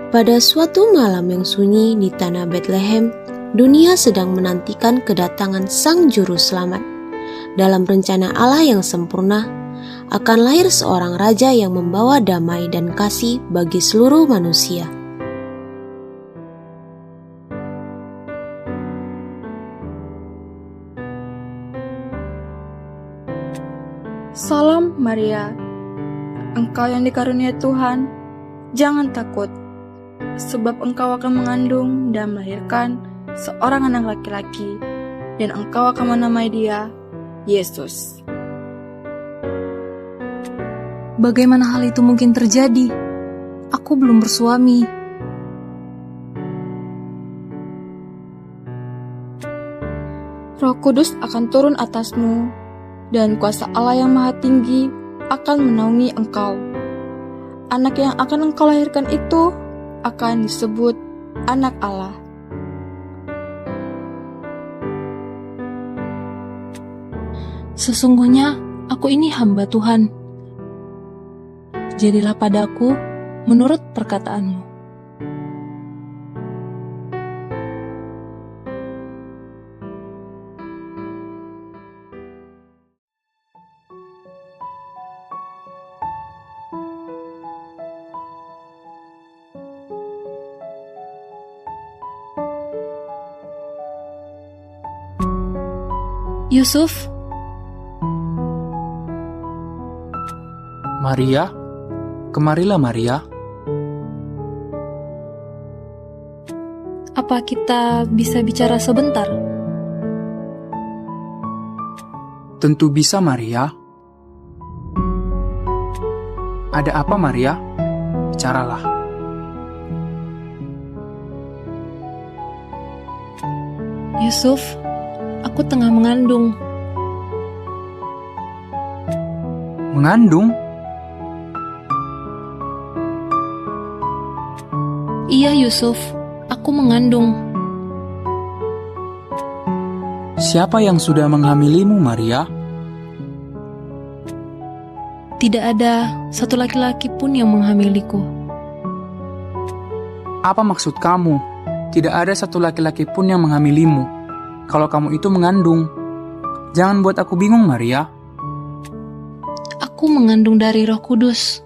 Pada suatu malam yang sunyi di tanah Bethlehem, dunia sedang menantikan kedatangan Sang Juru Selamat. Dalam rencana Allah yang sempurna, akan lahir seorang raja yang membawa damai dan kasih bagi seluruh manusia. Salam Maria, engkau yang dikaruniai Tuhan, jangan takut, sebab engkau akan mengandung dan melahirkan seorang anak laki-laki, dan engkau akan menamai dia Yesus. Bagaimana hal itu mungkin terjadi? Aku belum bersuami. Roh Kudus akan turun atasmu, dan kuasa Allah yang Maha Tinggi akan menaungi engkau. Anak yang akan engkau lahirkan itu akan disebut Anak Allah. Sesungguhnya aku ini hamba Tuhan. Jadilah padaku menurut perkataanmu. Yusuf, Maria, kemarilah Maria. apa kita bisa bicara sebentar? Tentu bisa Maria. Ada apa Maria? Bicaralah. Yusuf, aku tengah mengandung. Mengandung? Iya Yusuf, aku mengandung. Siapa yang sudah menghamilimu Maria? Tidak ada satu laki-laki pun yang menghamiliku. Apa maksud kamu? Tidak ada satu laki-laki pun yang menghamilimu. Kalau kamu itu mengandung. Jangan buat aku bingung Maria. Aku mengandung dari Roh Kudus.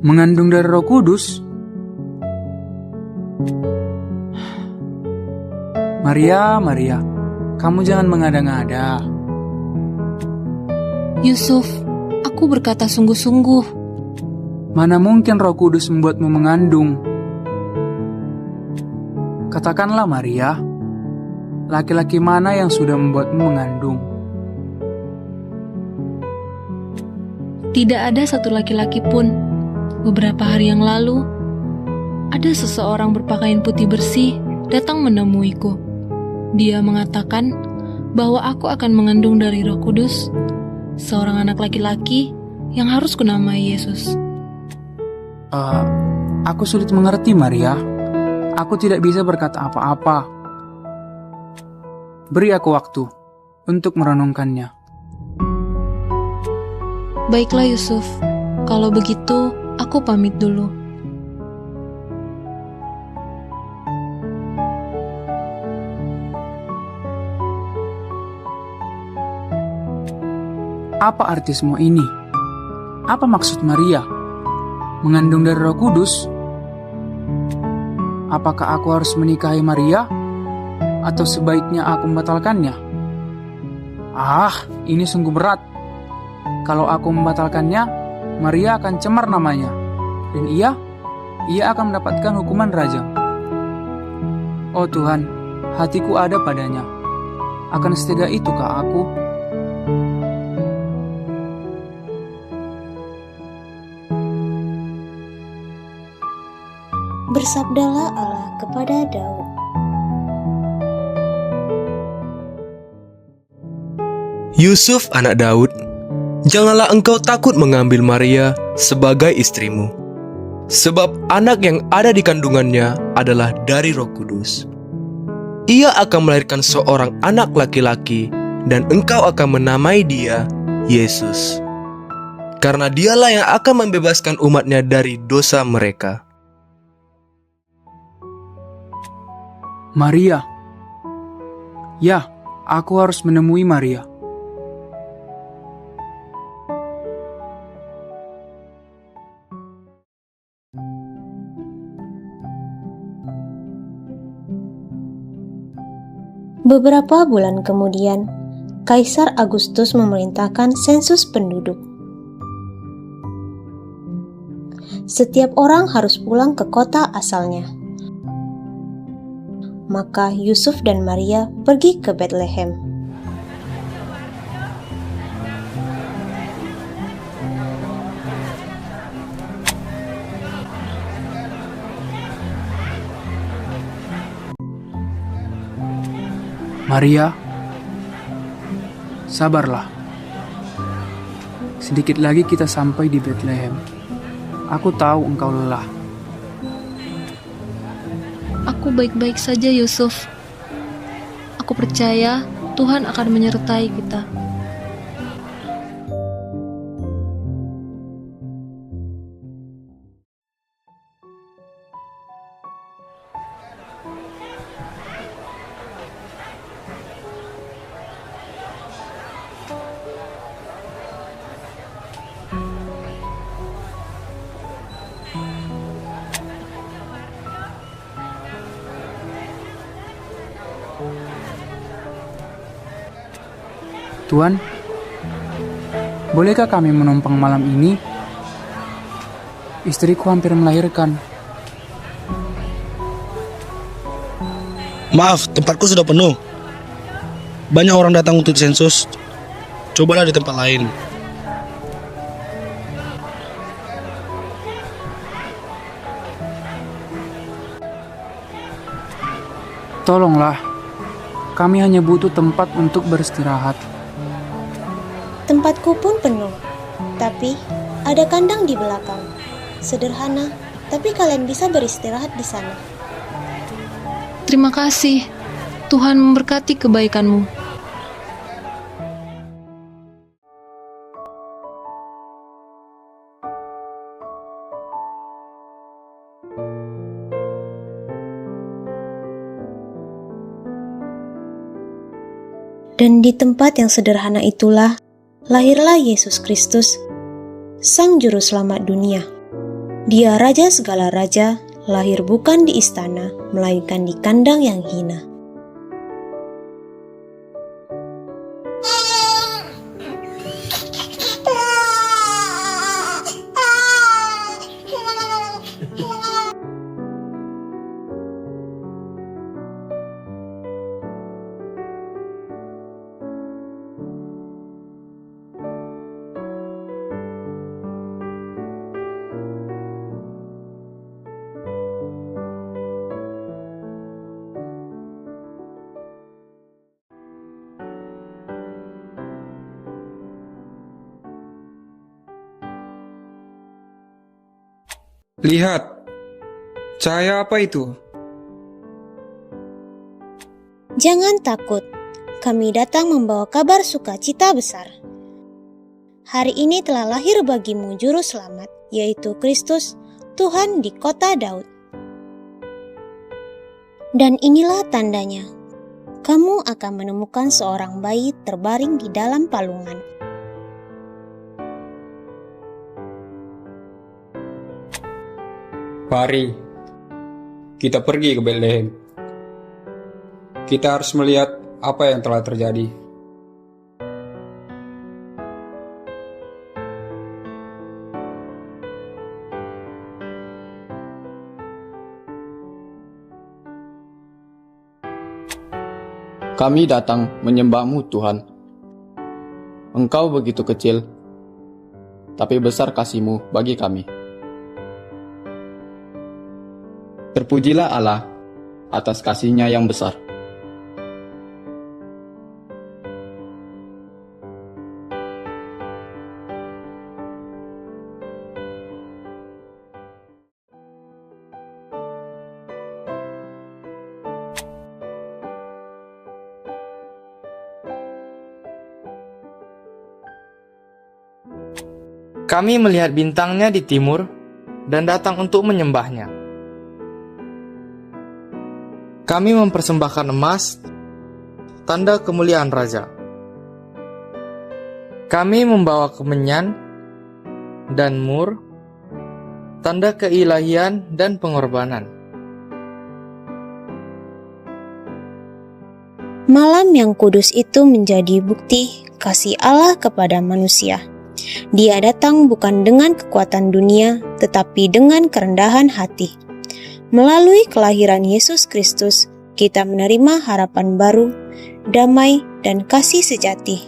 Mengandung dari Roh Kudus? Maria, Maria, kamu jangan mengada-ngada. Yusuf, aku berkata sungguh-sungguh. Mana mungkin Roh Kudus membuatmu mengandung? Katakanlah Maria, laki-laki mana yang sudah membuatmu mengandung? Tidak ada satu laki-laki pun. Beberapa hari yang lalu, ada seseorang berpakaian putih bersih datang menemuiku. Dia mengatakan bahwa aku akan mengandung dari Roh Kudus, seorang anak laki-laki yang harus kunamai Yesus. Aku sulit mengerti Maria. Aku tidak bisa berkata apa-apa. Beri aku waktu untuk merenungkannya. Baiklah Yusuf, kalau begitu aku pamit dulu. Apa arti semua ini? Apa maksud Maria? Mengandung dari Roh Kudus? Apakah aku harus menikahi Maria? Atau sebaiknya aku membatalkannya? Ini sungguh berat. Kalau aku membatalkannya, Maria akan cemar namanya. Dan ia akan mendapatkan hukuman rajam. Oh Tuhan, hatiku ada padanya. Akan setega itukah aku? Bersabdalah Allah kepada Daud. Yusuf anak Daud, janganlah engkau takut mengambil Maria sebagai istrimu, sebab anak yang ada di kandungannya adalah dari Roh Kudus. Ia akan melahirkan seorang anak laki-laki, dan engkau akan menamai dia Yesus. karena dialah yang akan membebaskan umatnya dari dosa mereka. Maria. Ya, aku harus menemui Maria. Beberapa bulan kemudian, Kaisar Agustus memerintahkan sensus penduduk. Setiap orang harus pulang ke kota asalnya. Maka Yusuf dan Maria pergi ke Betlehem. Maria, sabarlah. Sedikit lagi kita sampai di Betlehem. Aku tahu engkau lelah. Aku baik-baik saja, Yusuf. Aku percaya Tuhan akan menyertai kita. Tuan, bolehkah kami menumpang malam ini? Istriku hampir melahirkan. Maaf, tempatku sudah penuh. Banyak orang datang untuk sensus. Cobalah di tempat lain. Tolonglah, kami hanya butuh tempat untuk beristirahat. Tempatku pun penuh, tapi ada kandang di belakang. Sederhana, tapi kalian bisa beristirahat di sana. Terima kasih. Tuhan memberkati kebaikanmu. Dan di tempat yang sederhana itulah lahirlah Yesus Kristus, Sang Juru Selamat dunia. Dia Raja segala raja, lahir bukan di istana, melainkan di kandang yang hina. Lihat, cahaya apa itu? Jangan takut, kami datang membawa kabar sukacita besar. Hari ini telah lahir bagimu Juru Selamat, yaitu Kristus, Tuhan di kota Daud. Dan inilah tandanya, kamu akan menemukan seorang bayi terbaring di dalam palungan. Mari, kita pergi ke Betlehem. Kita harus melihat apa yang telah terjadi. Kami datang menyembah-Mu, Tuhan. Engkau begitu kecil, tapi besar kasih-Mu bagi kami. Terpujilah Allah atas kasih-Nya yang besar. Kami melihat bintangnya di timur dan datang untuk menyembahnya. Kami mempersembahkan emas, tanda kemuliaan Raja. Kami membawa kemenyan dan mur, tanda keilahian dan pengorbanan. Malam yang kudus itu menjadi bukti kasih Allah kepada manusia. Dia datang bukan dengan kekuatan dunia, tetapi dengan kerendahan hati. Melalui kelahiran Yesus Kristus, kita menerima harapan baru, damai, dan kasih sejati.